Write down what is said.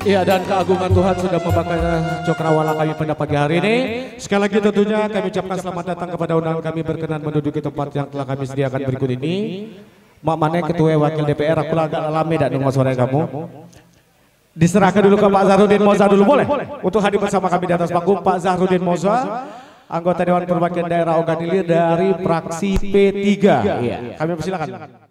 Iya, dan keagungan Tuhan sudah memakai cokrawala kami pada pagi hari ini. Sekali lagi tentunya kami ucapkan selamat datang kepada undangan kami berkenan menduduki tempat yang telah kami sediakan berikut ini. Mak Mane Ketua Wakil DPR, aku agak lame dan dengar suara kamu. Diserahkan dulu ke Pak Zahrudin Moza dulu, boleh? Untuk hadir bersama kami di atas panggung, Pak Zahrudin Moza, anggota Dewan Perwakilan Daerah Oganilir dari fraksi P3. Iya, kami persilakan.